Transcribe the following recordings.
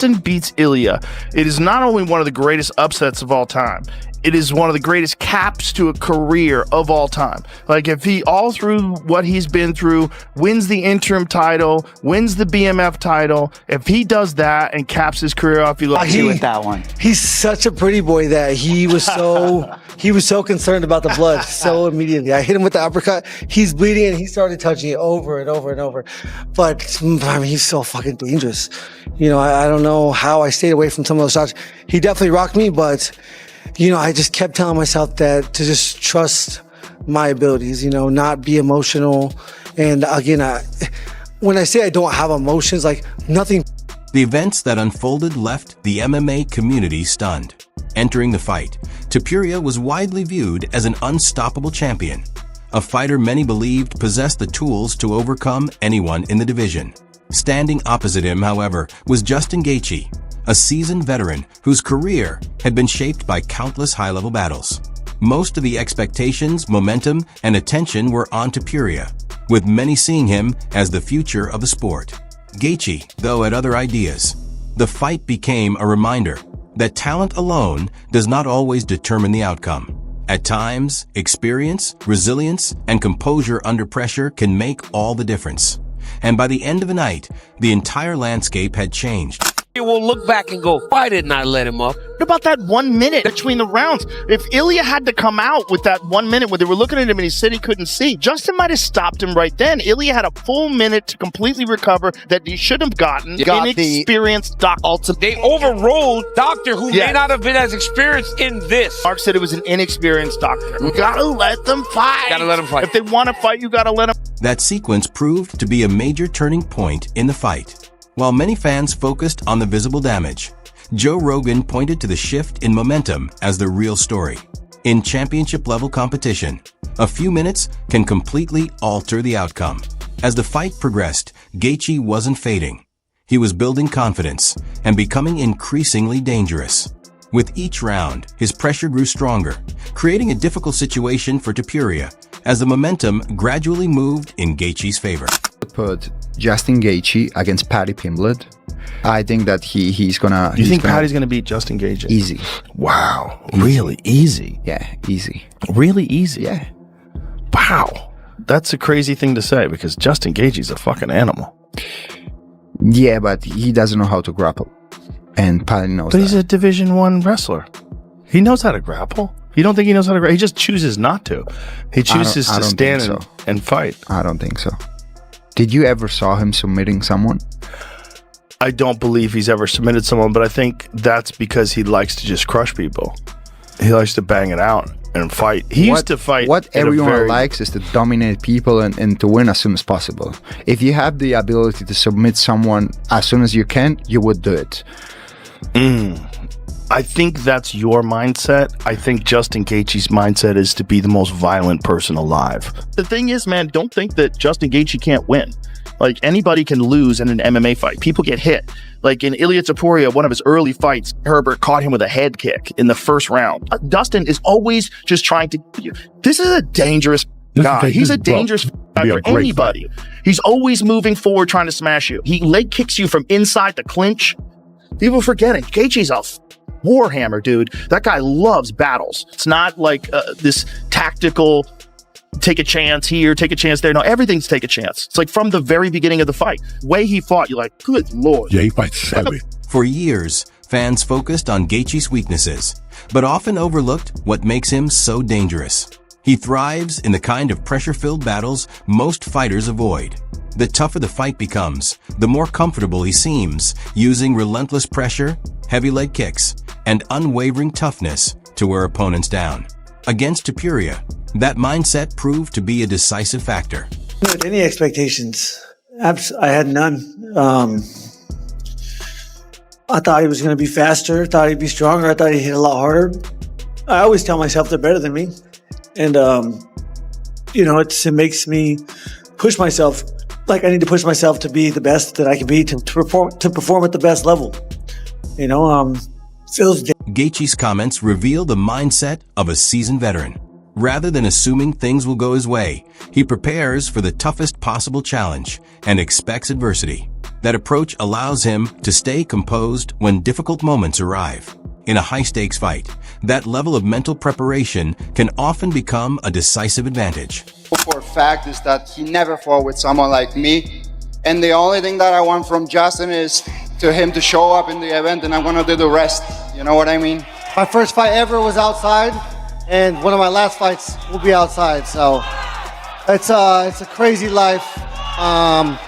Justin beats Ilia, it is not only one of the greatest upsets of all time, it is one of the greatest caps to a career of all time. Like, if he, all through what he's been through, wins the interim title, wins the BMF title, if he does that and caps his career off, you look with that one. He's such a pretty boy that he was so concerned about the blood so immediately. I hit him with the uppercut. He's bleeding and he started touching it over and over and over. But I mean, he's so fucking dangerous. You know, I don't know how I stayed away from some of those shots. He definitely rocked me, but you know, I just kept telling myself that to just trust my abilities, you know, not be emotional. And again, when I say I don't have emotions, like nothing. The events that unfolded left the MMA community stunned. Entering the fight, Topuria was widely viewed as an unstoppable champion, a fighter many believed possessed the tools to overcome anyone in the division. Standing opposite him, however, was Justin Gaethje, a seasoned veteran whose career had been shaped by countless high-level battles. Most of the expectations, momentum, and attention were on Topuria, with many seeing him as the future of the sport. Gaethje, though, had other ideas. The fight became a reminder that talent alone does not always determine the outcome. At times, experience, resilience, and composure under pressure can make all the difference. And by the end of the night, the entire landscape had changed. You will look back and go, why didn't I let him up? What about that 1 minute between the rounds? If Ilia had to come out with that 1 minute where they were looking at him and he said he couldn't see, Justin might have stopped him right then. Ilia had a full minute to completely recover that he should have gotten. Inexperienced doctor. They overruled doctor who may not have been as experienced in this. Mark said it was an inexperienced doctor. You gotta let them fight. Gotta let them fight. If they want to fight, you gotta let them. That sequence proved to be a major turning point in the fight. While many fans focused on the visible damage, Joe Rogan pointed to the shift in momentum as the real story. In championship-level competition, a few minutes can completely alter the outcome. As the fight progressed, Gaethje wasn't fading. He was building confidence and becoming increasingly dangerous. With each round, his pressure grew stronger, creating a difficult situation for Topuria as the momentum gradually moved in Gaethje's favor. Put Justin Gaethje against Paddy Pimblett. I think that he's gonna. You think Paddy's gonna beat Justin Gaethje? Easy. Wow, really easy? Yeah, easy. Really easy? Yeah. Wow, that's a crazy thing to say because Justin Gaethje's a fucking animal. Yeah, but he doesn't know how to grapple, and Paddy knows. But he's a Division I wrestler. He knows how to grapple. You don't think he knows how to grapple? He just chooses not to. He chooses to stand and fight. I don't think so. Did you ever saw him submitting someone? I don't believe he's ever submitted someone, but I think that's because he likes to just crush people. He likes to bang it out and fight. He used to fight. What everyone likes is to dominate people and to win as soon as possible. If you have the ability to submit someone as soon as you can, you would do it. I think that's your mindset. I think Justin Gaethje's mindset is to be the most violent person alive. The thing is, man, don't think that Justin Gaethje can't win. Like, anybody can lose in an MMA fight. People get hit. Like in Ilia Topuria, one of his early fights, Herbert caught him with a head kick in the first round. Dustin is always just trying to... This is a dangerous guy. He's a dangerous guy for anybody. He's always moving forward, trying to smash you. He leg kicks you from inside the clinch. People forgetting. Gaethje's a warhammer, dude. That guy loves battles. It's not like this tactical take a chance here, take a chance there. No, everything's take a chance. It's like from the very beginning of the fight. Way he fought, you're like, good Lord. Yeah, he fights heavy. For years, fans focused on Gaethje's weaknesses, but often overlooked what makes him so dangerous. He thrives in the kind of pressure-filled battles most fighters avoid. The tougher the fight becomes, the more comfortable he seems, using relentless pressure, heavy leg kicks, and unwavering toughness to wear opponents down. Against Topuria, that mindset proved to be a decisive factor. Any expectations? I had none. I thought he was going to be faster, thought he'd be stronger, I thought he'd hit a lot harder. I always tell myself they're better than me. And, you know, it makes me push myself. Like, I need to push myself to be the best that I can be, to perform at the best level. You know, Gaethje's comments reveal the mindset of a seasoned veteran. Rather than assuming things will go his way, he prepares for the toughest possible challenge and expects adversity. That approach allows him to stay composed when difficult moments arrive. In a high-stakes fight, that level of mental preparation can often become a decisive advantage. For a fact is that he never fought with someone like me. And the only thing that I want from Justin is to him to show up in the event, and I'm gonna do the rest. You know what I mean? My first fight ever was outside, and one of my last fights will be outside. So it's a crazy life. I'm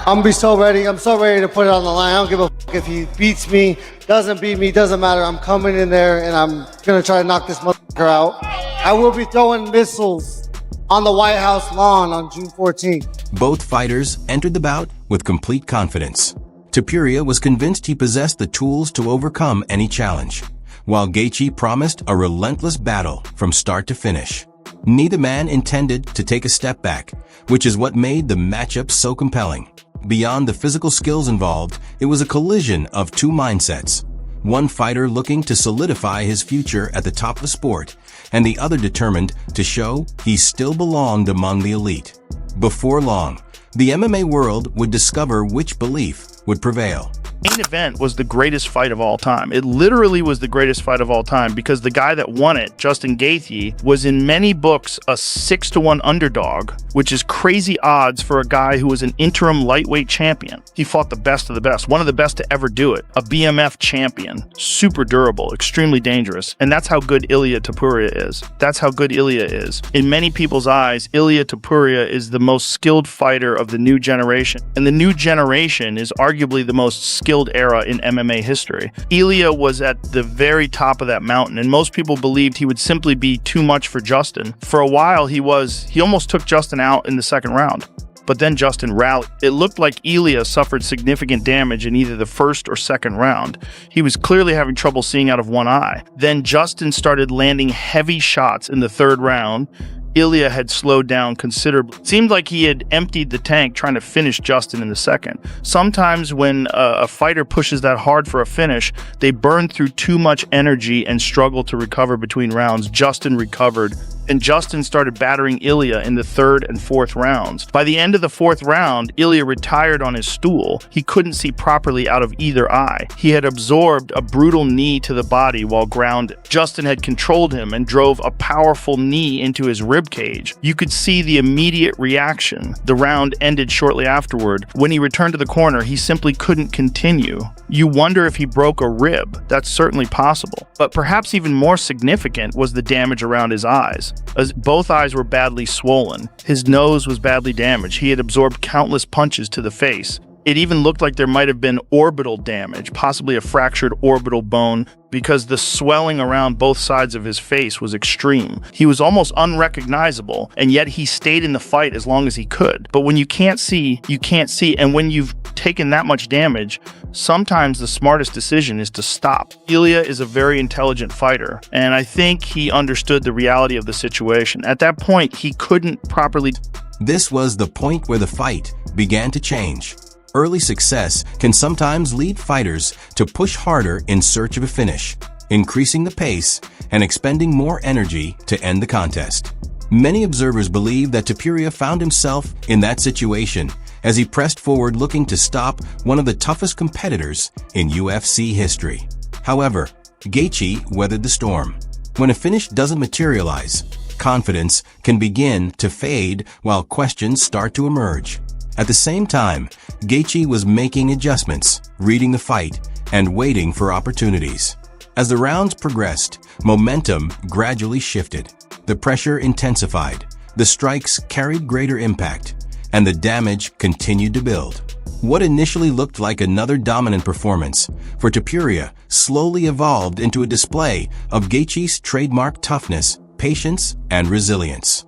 gonna be so ready. I'm so ready to put it on the line. I don't give a fuck if he beats me, doesn't beat me, doesn't matter. I'm coming in there and I'm gonna try to knock this motherfucker out. I will be throwing missiles on the White House lawn on June 14th. Both fighters entered the bout with complete confidence. Topuria was convinced he possessed the tools to overcome any challenge, while Gaethje promised a relentless battle from start to finish. Neither man intended to take a step back, which is what made the matchup so compelling. Beyond the physical skills involved, it was a collision of two mindsets. One fighter looking to solidify his future at the top of the sport, and the other determined to show he still belonged among the elite. Before long, the MMA world would discover which belief would prevail. Main event was the greatest fight of all time. It literally was the greatest fight of all time because the guy that won it, Justin Gaethje, was in many books a 6-1 underdog, which is crazy odds for a guy who was an interim lightweight champion. He fought the best of the best, one of the best to ever do it, a BMF champion, super durable, extremely dangerous, and that's how good Ilia Topuria is. That's how good Ilia is. In many people's eyes, Ilia Topuria is the most skilled fighter of the new generation, and the new generation is arguably the most skilled era in MMA history. Ilia was at the very top of that mountain, and most people believed he would simply be too much for Justin. For a while, he almost took Justin out in the second round. But then Justin rallied. It looked like Ilia suffered significant damage in either the first or second round. He was clearly having trouble seeing out of one eye. Then Justin started landing heavy shots in the third round. Ilia had slowed down considerably. It seemed like he had emptied the tank trying to finish Justin in the second. Sometimes when a fighter pushes that hard for a finish, they burn through too much energy and struggle to recover between rounds. Justin recovered, and Justin started battering Ilia in the third and fourth rounds. By the end of the fourth round, Ilia retired on his stool. He couldn't see properly out of either eye. He had absorbed a brutal knee to the body while grounded. Justin had controlled him and drove a powerful knee into his rib cage. You could see the immediate reaction. The round ended shortly afterward. When he returned to the corner, he simply couldn't continue. You wonder if he broke a rib. That's certainly possible. But perhaps even more significant was the damage around his eyes. As both eyes were badly swollen. His nose was badly damaged. He had absorbed countless punches to the face. It even looked like there might have been orbital damage, possibly a fractured orbital bone, because the swelling around both sides of his face was extreme. He was almost unrecognizable, and yet he stayed in the fight as long as he could. But when you can't see, you can't see, and when you've taken that much damage, sometimes the smartest decision is to stop. Ilia is a very intelligent fighter, and I think he understood the reality of the situation. At that point, he couldn't properly... This was the point where the fight began to change. Early success can sometimes lead fighters to push harder in search of a finish, increasing the pace and expending more energy to end the contest. Many observers believe that Topuria found himself in that situation as he pressed forward looking to stop one of the toughest competitors in UFC history. However, Gaethje weathered the storm. When a finish doesn't materialize, confidence can begin to fade while questions start to emerge. At the same time, Gaethje was making adjustments, reading the fight, and waiting for opportunities. As the rounds progressed, momentum gradually shifted. The pressure intensified, the strikes carried greater impact, and the damage continued to build. What initially looked like another dominant performance for Topuria slowly evolved into a display of Gaethje's trademark toughness, patience, and resilience.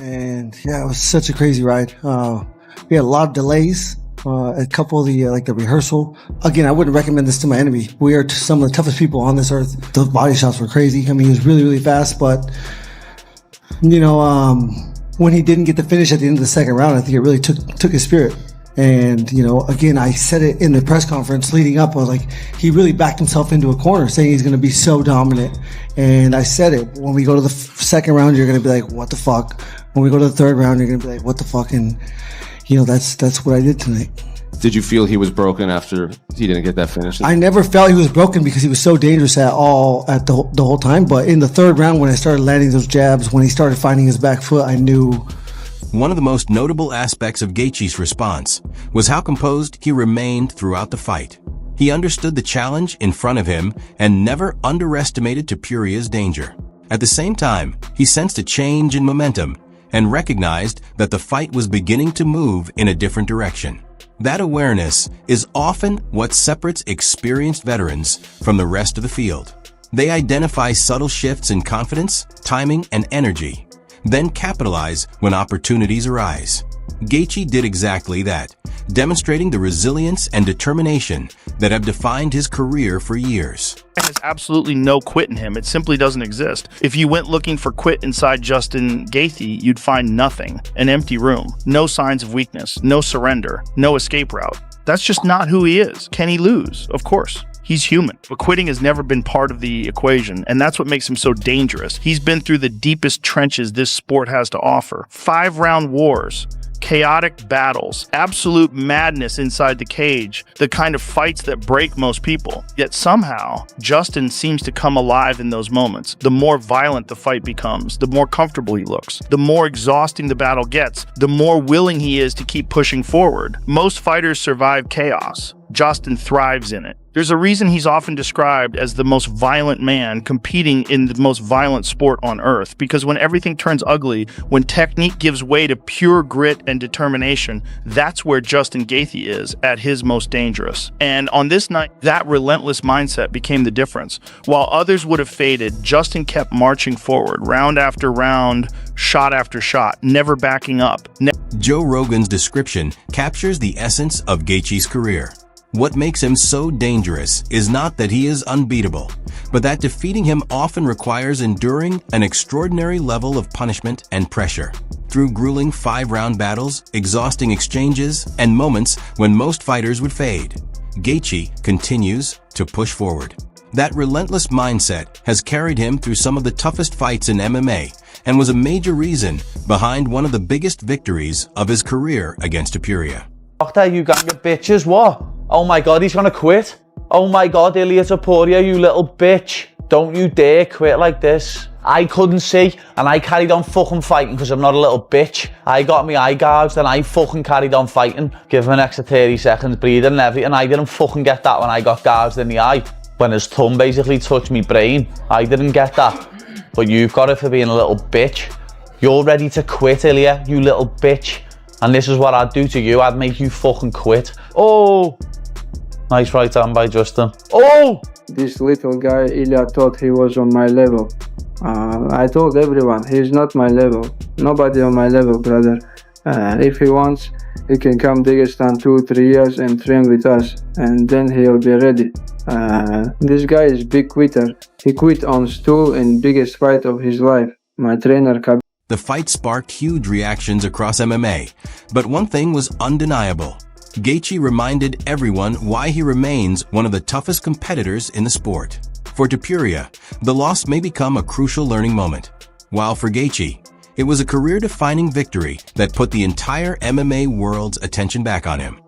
And yeah, it was such a crazy ride. We had a lot of delays. A couple of the rehearsal. Again, I wouldn't recommend this to my enemy. We are some of the toughest people on this earth. Those body shots were crazy. I mean, he was really, really fast, but when he didn't get the finish at the end of the second round, I think it really took his spirit. And, again, I said it in the press conference leading up. I was like, he really backed himself into a corner saying he's going to be so dominant. And I said it, when we go to the second round, you're going to be like, what the fuck? When we go to the third round, you're going to be like, what the fuck? And that's what I did tonight. Did you feel he was broken after he didn't get that finish? I never felt he was broken because he was so dangerous at the whole time. But in the third round, when I started landing those jabs, when he started finding his back foot, I knew. One of the most notable aspects of Gaethje's response was how composed he remained throughout the fight. He understood the challenge in front of him and never underestimated Topuria's danger. At the same time, he sensed a change in momentum and recognized that the fight was beginning to move in a different direction. That awareness is often what separates experienced veterans from the rest of the field. They identify subtle shifts in confidence, timing, and energy, then capitalize when opportunities arise. Gaethje did exactly that, demonstrating the resilience and determination that have defined his career for years. There's absolutely no quit in him. It simply doesn't exist. If you went looking for quit inside Justin Gaethje, you'd find nothing. An empty room. No signs of weakness. No surrender. No escape route. That's just not who he is. Can he lose? Of course. He's human, but quitting has never been part of the equation, and that's what makes him so dangerous. He's been through the deepest trenches this sport has to offer. 5-round wars. Chaotic battles, absolute madness inside the cage, the kind of fights that break most people. Yet somehow, Justin seems to come alive in those moments. The more violent the fight becomes, the more comfortable he looks. The more exhausting the battle gets, the more willing he is to keep pushing forward. Most fighters survive chaos. Justin thrives in it. There's a reason he's often described as the most violent man competing in the most violent sport on earth, because when everything turns ugly, when technique gives way to pure grit and determination, that's where Justin Gaethje is at his most dangerous. And on this night, that relentless mindset became the difference. While others would have faded, Justin kept marching forward, round after round, shot after shot, never backing up. Joe Rogan's description captures the essence of Gaethje's career. What makes him so dangerous is not that he is unbeatable, but that defeating him often requires enduring an extraordinary level of punishment and pressure. Through grueling 5-round battles, exhausting exchanges, and moments when most fighters would fade, Gaethje continues to push forward. That relentless mindset has carried him through some of the toughest fights in MMA and was a major reason behind one of the biggest victories of his career against Topuria. Doctor, you got your bitches, what? Oh my god, he's gonna quit. Oh my god, Ilia Topuria, you little bitch. Don't you dare quit like this. I couldn't see, and I carried on fucking fighting because I'm not a little bitch. I got my eye gouged and I fucking carried on fighting. Give him an extra 30 seconds breathing and everything. I didn't fucking get that when I got gouged in the eye. When his thumb basically touched me brain. I didn't get that. But you've got it for being a little bitch. You're ready to quit, Ilia, you little bitch. And this is what I'd do to you. I'd make you fucking quit. Oh! Nice right hand by Justin. Oh! This little guy, Ilia, thought he was on my level. I told everyone, he's not my level. Nobody on my level, brother. If he wants, he can come Dagestan 2-3 years and train with us. And then he'll be ready. This guy is big quitter. He quit on stool in biggest fight of his life. My trainer, The fight sparked huge reactions across MMA, but one thing was undeniable. Gaethje reminded everyone why he remains one of the toughest competitors in the sport. For Topuria, the loss may become a crucial learning moment, while for Gaethje, it was a career-defining victory that put the entire MMA world's attention back on him.